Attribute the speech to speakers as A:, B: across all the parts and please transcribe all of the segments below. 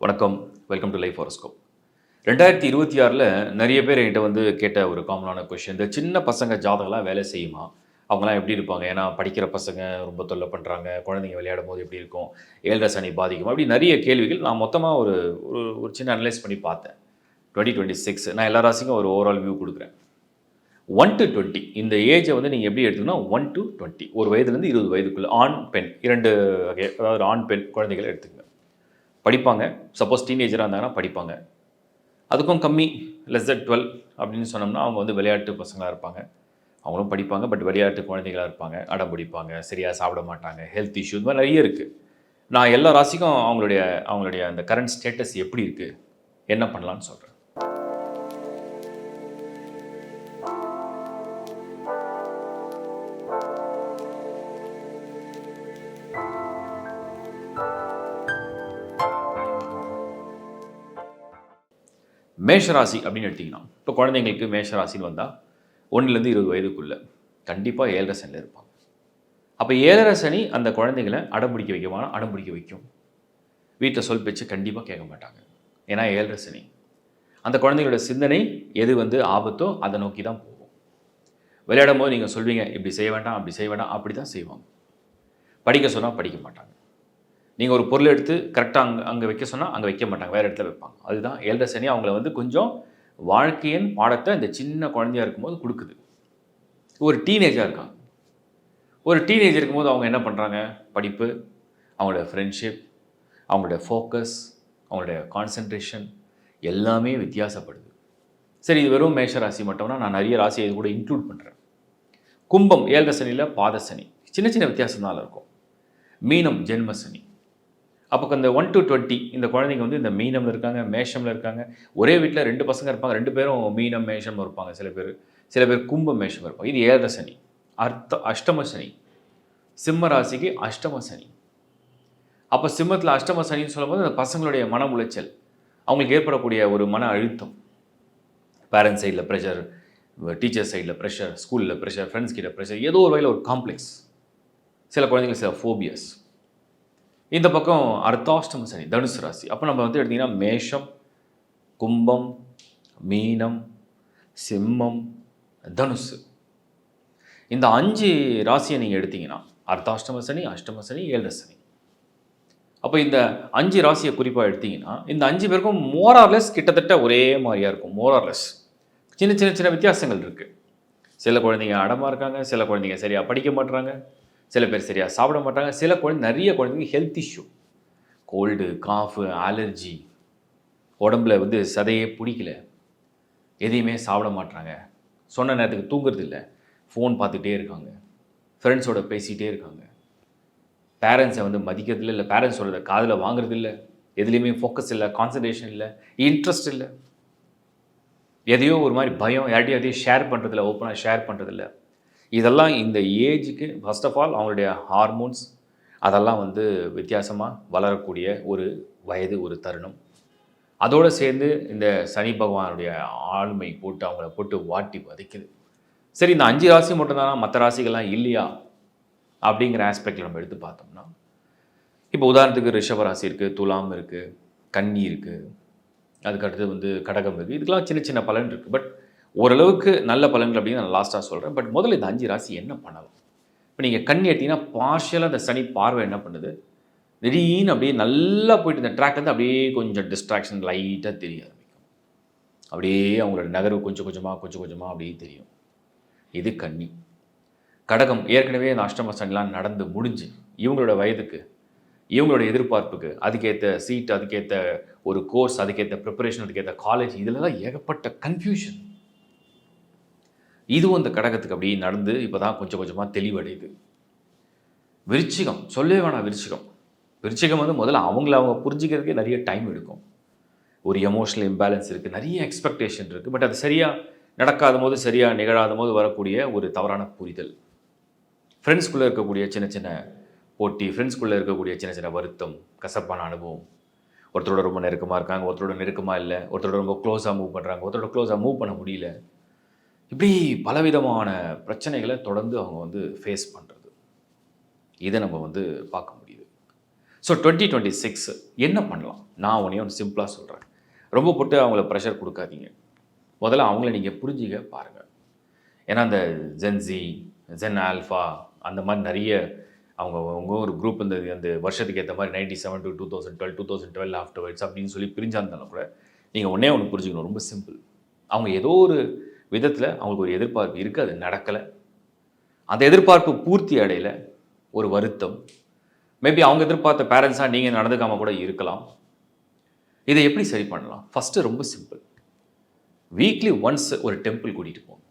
A: வணக்கம். Welcome to life horoscope. 2026ல் நிறைய பேர் என்கிட்ட வந்து கேட்ட ஒரு காமனான கொஸ்டின், இந்த சின்ன பசங்க ஜாதகம்லாம் வேலை செய்யுமா? அவங்கலாம் எப்படி இருப்பாங்க? ஏன்னா படிக்கிற பசங்க ரொம்ப தொல்லை பண்ணுறாங்க, குழந்தைங்க விளையாடும்போது எப்படி இருக்கும்? 7 சனி பாதிக்குமா? அப்படி நிறைய கேள்விகள். நான் மொத்தமாக ஒரு ஒரு ஒரு சின்ன அனலைஸ் பண்ணி பார்த்தேன். 2026 நான் எல்லா ராசிக்கும் ஒரு ஓவரால் வியூ கொடுக்குறேன். 1 to 20 இந்த ஏஜை வந்து நீங்கள் எப்படி எடுத்துக்கணும்? 1 to 20 ஒரு வயதுலேருந்து 20 வயதுக்குள்ள ஆண், பெண் 2 வகை, அதாவது ஆண், பெண் குழந்தைகளை எடுத்துக்கங்க. படிப்பாங்க. சப்போஸ் டீனேஜராக இருந்தாங்கன்னா படிப்பாங்க. அதுக்கும் கம்மி லெஸ் தென் 12 அப்படின்னு சொன்னோம்னா அவங்க வந்து விளையாட்டு பசங்களாக இருப்பாங்க. அவங்களும் படிப்பாங்க, பட் விளையாட்டு குழந்தைகளாக இருப்பாங்க. அடம் பிடிப்பாங்க, சரியாக சாப்பிட மாட்டாங்க, ஹெல்த் இஷ்யூ இந்த மாதிரி நிறைய இருக்குது. நான் எல்லா ராசிக்கும் அவங்களுடைய அவங்களுடைய அந்த கரண்ட் ஸ்டேட்டஸ் எப்படி இருக்குது, என்ன பண்ணலான்னு சொல்கிறேன். மேஷராசி அப்படின்னு எடுத்திங்கன்னா, இப்போ குழந்தைங்களுக்கு மேஷராசின்னு வந்தால் 1லேருந்து 20 வயதுக்குள்ளே கண்டிப்பாக 7 சனியில் இருப்பாங்க. அப்போ 7 சனி அந்த குழந்தைங்களை அடம்பிடிக்க வைக்குமானா அடம்பிடிக்க வைக்கும். வீட்டில் சொல் பேச்சு கண்டிப்பாக கேட்க மாட்டாங்க. ஏன்னா 7 சனி. அந்த குழந்தைங்களோட சிந்தனை எது வந்து ஆபத்தோ அதை நோக்கி தான் போகும். விளையாடும் போது நீங்கள் சொல்வீங்க இப்படி செய்ய வேண்டாம், அப்படி செய்ய வேண்டாம், அப்படி தான் செய்வாங்க. படிக்க சொன்னால் படிக்க மாட்டாங்க. நீங்கள் ஒரு பொருள் எடுத்து கரெக்டாக அங்கே வைக்க சொன்னால் அங்கே வைக்க மாட்டாங்க, வேறு இடத்துல வைப்பாங்க. அதுதான் 7 சனி அவங்கள வந்து கொஞ்சம் வாழ்க்கையின் பாடத்தை இந்த சின்ன குழந்தையாக இருக்கும்போது கொடுக்குது. ஒரு டீனேஜாக இருக்காங்க. ஒரு டீனேஜ் இருக்கும்போது அவங்க என்ன பண்ணுறாங்க? படிப்பு, அவங்களோட ஃப்ரெண்ட்ஷிப், அவங்களுடைய ஃபோக்கஸ், அவங்களுடைய கான்சன்ட்ரேஷன் எல்லாமே வித்தியாசப்படுது. சரி, இது வெறும் மேஷ ராசி மட்டும்னா நான் நிறைய ராசியை இது கூட இன்க்ளூட் பண்ணுறேன். கும்பம் 7 சனியில் பாத சனி, சின்ன சின்ன வித்தியாசம் தான் இருக்கும். மீனம் ஜென்ம சனி. அப்போ இந்த 1 to 20 இந்த குழந்தைங்க வந்து இந்த மீனமில் இருக்காங்க, மேஷமில் இருக்காங்க. ஒரே வீட்டில் 2 பசங்க இருப்பாங்க, 2 பேரும் மீனம் மேஷம் இருப்பாங்க. சில பேர் கும்பம் மேஷம் இருப்பாங்க. இது 7 சனி. அஷ்டம சனி. சிம்ம ராசிக்கு அஷ்டம சனி. அப்போ சிம்மத்தில் அஷ்டம சனின்னு சொல்லும்போது அந்த பசங்களுடைய மன உளைச்சல், அவங்களுக்கு ஏற்படக்கூடிய ஒரு மன அழுத்தம், பேரண்ட்ஸ் சைடில் ப்ரெஷர், டீச்சர் சைடில் ப்ரெஷர், ஸ்கூலில் ப்ரெஷர், ஃப்ரெண்ட்ஸ் கிட்ட ப்ரெஷர், ஏதோ ஒரு வகையில் ஒரு காம்ப்ளெக்ஸ். சில குழந்தைங்களுக்கு சில ஃபோபியஸ். இந்த பக்கம் அர்த்தாஷ்டம சனி தனுசு ராசி. அப்போ நம்ம வந்து எடுத்திங்கன்னா மேஷம், கும்பம், மீனம், சிம்மம், தனுசு, இந்த 5 ராசியை நீங்கள் எடுத்திங்கன்னா அர்த்தாஷ்டம சனி, அஷ்டம சனி, 7 சனி. அப்போ இந்த 5 ராசியை குறிப்பாக எடுத்திங்கன்னா இந்த 5 பேருக்கும் மோரார்லெஸ் கிட்டத்தட்ட ஒரே மாதிரியாக இருக்கும். மோரார்லெஸ் சின்ன சின்ன சின்ன வித்தியாசங்கள் இருக்குது. சில குழந்தைங்க அடமாக இருக்காங்க, சில குழந்தைங்க சரியாக படிக்க மாட்டுறாங்க, சில பேர் சரியாக சாப்பிட மாட்டாங்க, சில நிறைய குழந்தைங்க ஹெல்த் இஷ்யூ, கோல்டு, காஃபு, அலர்ஜி, உடம்புல வந்து சதையே பிடிக்கல, எதையுமே சாப்பிட மாட்டுறாங்க, சொன்ன நேரத்துக்கு தூங்குறது இல்லை, ஃபோன் பார்த்துட்டே இருக்காங்க, ஃப்ரெண்ட்ஸோட பேசிகிட்டே இருக்காங்க, பேரண்ட்ஸை வந்து மதிக்கிறதில்லை, இல்லை பேரண்ட்ஸ் சொல்கிறத காதில் வாங்குறது இல்லை, எதுலேயுமே ஃபோக்கஸ் இல்லை, கான்சன்ட்ரேஷன் இல்லை, இன்ட்ரெஸ்ட் இல்லை, எதையோ ஒரு மாதிரி பயம், யார்ட்டையும் எதையும் ஷேர் பண்ணுறதில்ல, ஓப்பனாக ஷேர் பண்ணுறதில்ல. இதெல்லாம் இந்த ஏஜுக்கு ஃபர்ஸ்ட் ஆஃப் ஆல் அவங்களுடைய ஹார்மோன்ஸ் அதெல்லாம் வந்து வித்தியாசமாக வளரக்கூடிய ஒரு வயது, ஒரு தருணம். அதோடு சேர்ந்து இந்த சனி பகவானுடைய ஆளுமை போட்டு அவங்கள போட்டு வாட்டி வதைக்குது. சரி, இந்த 5 ராசி மட்டும்தானா, மற்ற ராசிகள்லாம் இல்லையா அப்படிங்கிற ஆஸ்பெக்டில் நம்ம எடுத்து பார்த்தோம்னா, இப்போ உதாரணத்துக்கு ரிஷப ராசி இருக்குது, துலாம் இருக்குது, கன்னி இருக்குது, அதுக்கடுத்து வந்து கடகம் இருக்குது. இதுக்கெல்லாம் சின்ன சின்ன பலன் இருக்குது. பட் ஓரளவுக்கு நல்ல பலன்கள் அப்படின்னு நான் லாஸ்ட்டாக சொல்கிறேன். பட் முதல்ல இந்த 5 ராசி என்ன பண்ணலாம்? இப்போ நீங்கள் கன்னி எடுத்தீங்கன்னா பார்ஷியலாக இந்த சனி பார்வை என்ன பண்ணுது, திடீர்னு அப்படியே நல்லா போயிட்டு இந்த ட்ராக்லேருந்து அப்படியே கொஞ்சம் டிஸ்ட்ராக்ஷன் லைட்டாக தெரிய ஆரம்பிக்கும். அப்படியே அவங்களோட நகர்வு கொஞ்சம் கொஞ்சமாக அப்படியே தெரியும். இது கன்னி. கடகம் ஏற்கனவே இந்த அஷ்டம சனிலாம் நடந்து முடிஞ்சு இவங்களோட வயதுக்கு, இவங்களோட எதிர்பார்ப்புக்கு, அதுக்கேற்ற சீட், அதுக்கேற்ற ஒரு கோர்ஸ், அதுக்கேற்ற ப்ரிப்பரேஷன், அதுக்கேற்ற காலேஜ், இதிலலாம் ஏகப்பட்ட கன்ஃபியூஷன். இதுவும் அந்த கடகத்துக்கு அப்படியே நடந்து இப்போ தான் கொஞ்சம் கொஞ்சமாக தெளிவடையுது. விருச்சிகம் சொல்லவே வேணாம். விருச்சிகம் வந்து முதல்ல அவங்க புரிஞ்சிக்கிறதுக்கே நிறைய டைம் எடுக்கும். ஒரு எமோஷனல் இம்பேலன்ஸ் இருக்குது, நிறைய எக்ஸ்பெக்டேஷன் இருக்குது. பட் அது சரியாக நடக்காத போது, சரியாக நிகழாத போது வரக்கூடிய ஒரு தவறான புரிதல், ஃப்ரெண்ட்ஸ்குள்ளே இருக்கக்கூடிய சின்ன சின்ன போட்டி, ஃப்ரெண்ட்ஸ்குள்ளே இருக்கக்கூடிய சின்ன சின்ன வருத்தம், கசப்பான அனுபவம், ஒருத்தரோட ரொம்ப நெருக்கமாக இருக்காங்க, ஒருத்தரோட நெருக்கமாக இல்லை, ஒருத்தரோட ரொம்ப க்ளோஸாக மூவ் பண்ணுறாங்க, ஒருத்தரோட க்ளோஸாக மூவ் பண்ண முடியல, இப்படி பலவிதமான பிரச்சனைகளை தொடர்ந்து அவங்க வந்து ஃபேஸ் பண்ணுறது, இதை நம்ம வந்து பார்க்க முடியுது. ஸோ 2026 என்ன பண்ணலாம்? நான் ஒன்று சிம்பிளாக சொல்கிறேன். ரொம்ப போட்டு அவங்கள ப்ரெஷர் கொடுக்காதீங்க. முதல்ல அவங்கள நீங்கள் புரிஞ்சுக்க பாருங்கள். ஏன்னா அந்த ஜென்ஸி, ஜென் ஆல்ஃபா அந்த மாதிரி நிறைய அவங்க ஒரு குரூப் இந்த அந்த வருஷத்துக்கு ஏற்ற மாதிரி 97 to 2012, 2012 ஆஃப்டர்வர்ட்ஸ் அப்படின்னு சொல்லி பிரிஞ்சாஇருந்தாலும் கூட நீங்கள் ஒன்றே ஒன்று புரிஞ்சுக்கணும். ரொம்ப சிம்பிள். அவங்க ஏதோ ஒரு விதத்தில் அவங்களுக்கு ஒரு எதிர்பார்ப்பு இருக்குது, அது நடக்கலை. அந்த எதிர்பார்ப்பு பூர்த்தி அடையலை, ஒரு வருத்தம். மேபி அவங்க எதிர்பார்த்த பேரண்ட்ஸாக நீங்கள் நடந்துக்காமல் கூட இருக்கலாம். இதை எப்படி சரி பண்ணலாம்? ஃபஸ்ட்டு ரொம்ப சிம்பிள். வீக்லி ஒன்ஸ் ஒரு டெம்பிள் கூட்டிகிட்டு போங்க.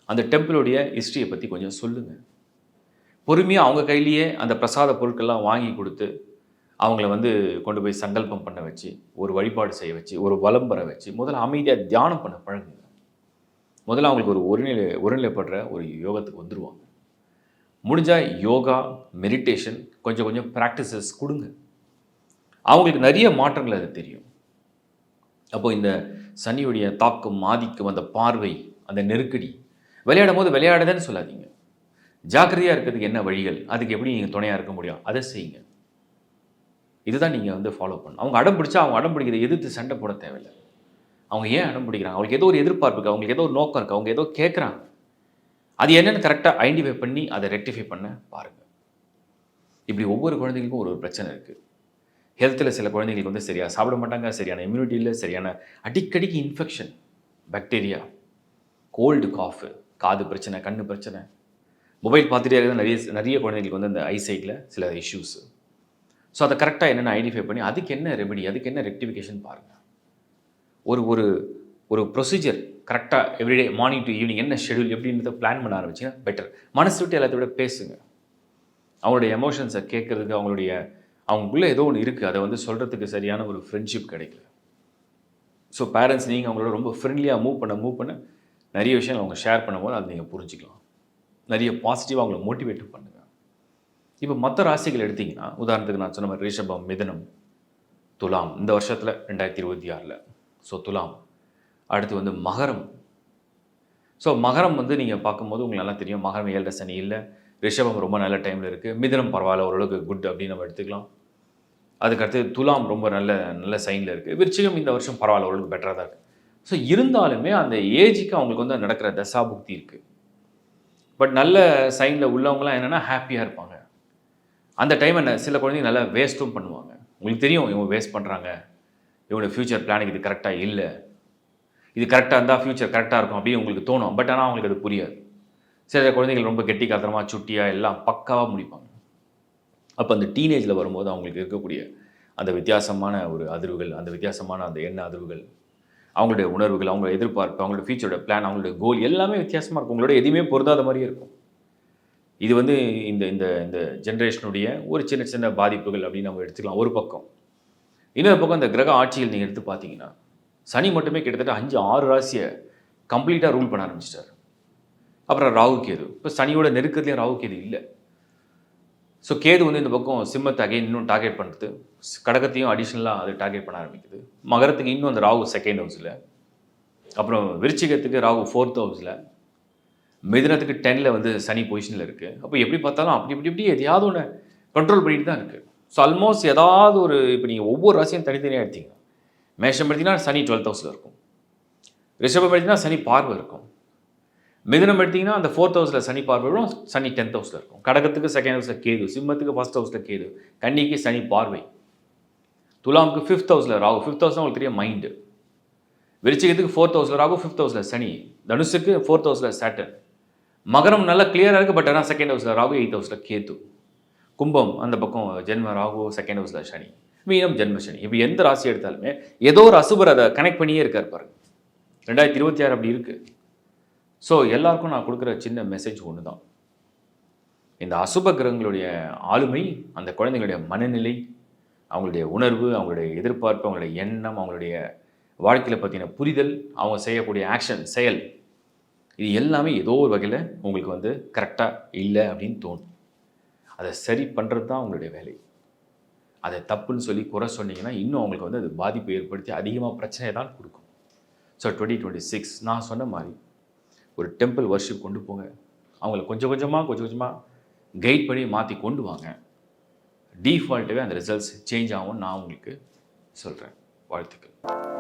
A: அந்த டெம்பிளுடைய ஹிஸ்ட்ரியை பற்றி கொஞ்சம் சொல்லுங்கள். பொறுமையாக அவங்க கையிலேயே அந்த பிரசாத பொருட்கள்லாம் வாங்கி கொடுத்து அவங்கள கொண்டு போய் சங்கல்பம் பண்ண வச்சு, ஒரு வழிபாடு செய்ய வச்சு, ஒரு வலம் பெற வச்சு, முதல்ல அமைதியாக தியானம் பண்ண பழகுங்க. முதல்ல அவங்களுக்கு ஒரு ஒருநிலைப்படுற ஒரு யோகத்துக்கு வந்துடுவாங்க. முடிஞ்சால் யோகா, மெடிடேஷன் கொஞ்சம் கொஞ்சம் ப்ராக்டிசஸ் கொடுங்க. அவங்களுக்கு நிறைய மாற்றங்கள் அது தெரியும். அப்போது இந்த சனியுடைய தாக்கம், ஆதிக்கம், அந்த பார்வை, அந்த நெருக்கடி, விளையாடும் போது விளையாடுதுன்னு சொல்லாதீங்க. ஜாக்கிரதையாக இருக்கிறதுக்கு என்ன வழிகள், அதுக்கு எப்படி நீங்கள் துணையாக இருக்க முடியும், அதை செய்யுங்க. இதுதான் நீங்கள் ஃபாலோ பண்ணணும். அவங்க அடம் பிடிச்சா அவங்க அடம் பிடிக்கிறத எதிர்த்து சண்டை போட தேவையில்லை. அவங்க ஏன் அடம் பிடிக்கிறாங்க, அவங்களுக்கு ஏதோ ஒரு எதிர்பார்ப்பு இருக்குது, அவங்களுக்கு ஏதோ ஒரு நோக்கம் இருக்குது, அவங்க ஏதோ கேட்குறாங்க. அது என்னென்னு கரெக்டாக ஐடென்டிஃபை பண்ணி அதை ரெக்டிஃபை பண்ண பாருங்கள். இப்படி ஒவ்வொரு குழந்தைகளுக்கும் ஒரு பிரச்சனை இருக்குது. ஹெல்த்தில் சில குழந்தைங்களுக்கு சரியாக சாப்பிட மாட்டாங்க, சரியான இம்யூனிட்டி இல்லை, சரியான அடிக்கடிக்கு இன்ஃபெக்ஷன், பாக்டீரியா, கோல்டு, காஃபு, காது பிரச்சனை, கண்ணு பிரச்சனை, மொபைல் பார்த்துட்டே இருக்கிறது நிறைய குழந்தைங்களுக்கு அந்த ஐசைட்டில் சில இஷ்யூஸு. ஸோ அதை கரெக்டாக என்னென்ன ஐடென்டிஃபை பண்ணி அதுக்கு என்ன ரெமெடி, அதுக்கு என்ன ரெக்டிஃபிகேஷன் பாருங்கள். ஒரு ஒரு ஒரு ப்ரொசீஜர் கரெக்டாக எவ்ரிடே மார்னிங் டு ஈவினிங் என்ன ஷெடியூல் எப்படின்றத பிளான் பண்ண ஆரம்பிச்சிங்கன்னா பெட்டர். மனசு விட்டு எல்லாத்தையும் விட பேசுங்க. அவங்களுடைய எமோஷன்ஸை கேட்குறதுக்கு அவங்களுக்குள்ளே ஏதோ ஒன்று இருக்குது, அதை சொல்கிறதுக்கு சரியான ஒரு ஃப்ரெண்ட்ஷிப் கிடைக்கல. ஸோ பேரண்ட்ஸ் நீங்கள் அவங்களோட ரொம்ப ஃப்ரெண்ட்லியாக மூவ் பண்ண நிறைய விஷயங்கள் அவங்க ஷேர் பண்ணும்போது அதை நீங்கள் புரிஞ்சுக்கலாம். நிறைய பாசிட்டிவாக அவங்கள மோட்டிவேட் பண்ணுங்கள். இப்போ மற்ற ராசிகள் எடுத்திங்கன்னா, உதாரணத்துக்கு நான் சொன்ன மாதிரி ரிஷபம், மிதுனம், துலாம் இந்த வருஷத்தில் 2026. ஸோ துலாம். அடுத்து மகரம். ஸோ மகரம் நீங்கள் பார்க்கும்போது உங்களுக்கு நல்லா தெரியும், மகரம் 7 சனி இல்லை, ரிஷபம் ரொம்ப நல்ல டைமில் இருக்குது, மிதுனம் பரவாயில்ல ஓரளவுக்கு குட் அப்படின்னு நம்ம எடுத்துக்கலாம். அதுக்கடுத்து துலாம் ரொம்ப நல்ல சைனில் இருக்குது, விருச்சிகம் இந்த வருஷம் பரவாயில்ல ஓரளவுக்கு பெட்டராக தான் இருக்குது. ஸோ இருந்தாலுமே அந்த ஏஜுக்கு அவங்களுக்கு நடக்கிற தசாபுக்தி இருக்குது. பட் நல்ல சைனில் உள்ளவங்களாம் என்னென்னா ஹாப்பியாக இருப்பாங்க. அந்த டைம் சில குழந்தைங்க நல்லா வேஸ்ட்டும் பண்ணுவாங்க. உங்களுக்கு தெரியும் இவங்க வேஸ்ட் பண்ணுறாங்க, இவங்களோட ஃப்யூச்சர் பிளானிங் இது கரெக்டாக இல்லை, இது கரெக்டாக இருந்தால் ஃப்யூச்சர் கரெக்டாக இருக்கும் அப்படின்னு உங்களுக்கு தோணும். பட் ஆனால் அவங்களுக்கு அது புரியாது. சில குழந்தைகள் ரொம்ப கெட்டி காத்திரமாக, சுட்டியாக, எல்லாம் பக்காவாக முடிப்பாங்க. அப்போ அந்த டீனேஜில் வரும்போது அவங்களுக்கு இருக்கக்கூடிய அந்த வித்தியாசமான ஒரு அதிர்வுகள், அந்த வித்தியாசமான அந்த எண்ண அதிர்வுகள், அவங்களுடைய உணர்வுகள், அவங்களோட எதிர்பார்ப்பு, அவங்களோட ஃபியூச்சரோட பிளான், அவங்களுடைய கோல் எல்லாமே வித்தியாசமாக இருக்கும். உங்களோட எதுவுமே பொருந்தாத மாதிரியே இருக்கும். இது இந்த இந்த இந்த ஜென்ரேஷனுடைய ஒரு சின்ன பாதிப்புகள் அப்படின்னு நம்ம எடுத்துக்கலாம் ஒரு பக்கம். இன்னொரு பக்கம் இந்த கிரக ஆட்சிகள் நீங்கள் எடுத்து பார்த்தீங்கன்னா, சனி மட்டுமே கிட்டத்தட்ட 5-6 ராசியை கம்ப்ளீட்டாக ரூல் பண்ண ஆரம்பிச்சிட்டார். அப்புறம் ராகு கேது. இப்போ சனியோட நெருக்கத்துலேயும் ராகு கேது இல்லை. ஸோ கேது இந்த பக்கம் சிம்மத்தை அகைன் இன்னும் டார்கெட் பண்ணுறது, கடகத்தையும் அடிஷ்னலாக அது டார்கெட் பண்ண ஆரம்பிக்குது. மகரத்துக்கு இன்னும் அந்த ராகு 2nd ஹவுஸில், அப்புறம் விருச்சிகத்துக்கு ராகு 4th ஹவுஸில், மிதுனத்துக்கு 10ல் சனி பொசிஷனில் இருக்குது. அப்போ எப்படி பார்த்தாலும் அப்படி எதையாவது ஒன்று கண்ட்ரோல் பண்ணிட்டு தான் இருக்குது. ஸோ ஆல்மோஸ்ட் ஏதாவது ஒரு இப்போ நீங்கள் ஒவ்வொரு ராசியும் தனித்தனியாக எடுத்தீங்கன்னா, மேஷம் எடுத்திங்கன்னா சனி 12th ஹவுஸில் இருக்கும், ரிஷபம் எடுத்திங்கன்னா சனி பார்வை இருக்கும், மிதுனம் எடுத்திங்கன்னா அந்த 4th ஹவுஸில் சனி பார்வையும் சனி 10th ஹவுஸில் இருக்கும், கடகத்துக்கு 2nd ஹவுஸில் கேது, சிம்மத்துக்கு 1st ஹவுஸில் கேது, கன்னிக்கு சனி பார்வை, துலாமுக்கு 5th ஹவுஸில் ராகு. 5th ஹவுஸ்னால் உங்களுக்கு தெரிய மைண்டு. விருச்சிகத்துக்கு 4th ஹவுஸில் ராகு, 5th ஹவுஸில் சனி, தனுசுக்கு 4th ஹவுஸில் சாட்டர்ன். மகரம் நல்லா கிளியராக இருக்குது, பட் ஆனால் 2nd ஹவுஸில் ராகு, 8th ஹவுஸில் கேது. கும்பம் அந்த பக்கம் ஜென்ம ராகு, 2nd ஹவுஸில் சனி, மீனம் ஜென்ம சனி. இப்போ எந்த ராசி எடுத்தாலுமே ஏதோ ஒரு அசுபர் அதை கனெக்ட் பண்ணியே இருக்கார் பாருங்க. 2026 அப்படி இருக்குது. ஸோ எல்லாருக்கும் நான் கொடுக்குற சின்ன மெசேஜ் ஒன்று தான், இந்த அசுப கிரகங்களுடைய ஆளுமை, அந்த குழந்தைங்களுடைய மனநிலை, அவங்களுடைய உணர்வு, அவங்களுடைய எதிர்பார்ப்பு, அவங்களுடைய எண்ணம், அவங்களுடைய வாழ்க்கையில் பற்றின புரிதல், அவங்க செய்யக்கூடிய ஆக்ஷன், செயல், இது எல்லாமே ஏதோ ஒரு வகையில் உங்களுக்கு கரெக்டாக இல்லை அப்படின்னு தோணும். அதை சரி பண்ணுறது தான் அவங்களுடைய வேலை. அதை தப்புன்னு சொல்லி குறை சொன்னீங்கன்னா இன்னும் அவங்களுக்கு அது பாதிப்பு ஏற்படுத்தி அதிகமாக பிரச்சனையை தான் கொடுக்கும். ஸோ 2026 நான் சொன்ன மாதிரி ஒரு டெம்பிள் வர்ஷிப் கொண்டு போங்க. அவங்கள கொஞ்சம் கொஞ்சமாக கைட் பண்ணி மாற்றி கொண்டு வாங்க. டீஃபால்ட்டாகவே அந்த ரிசல்ட்ஸ் சேஞ்ச் ஆகும்னு நான் உங்களுக்கு சொல்கிறேன். வாழ்த்துக்கள்.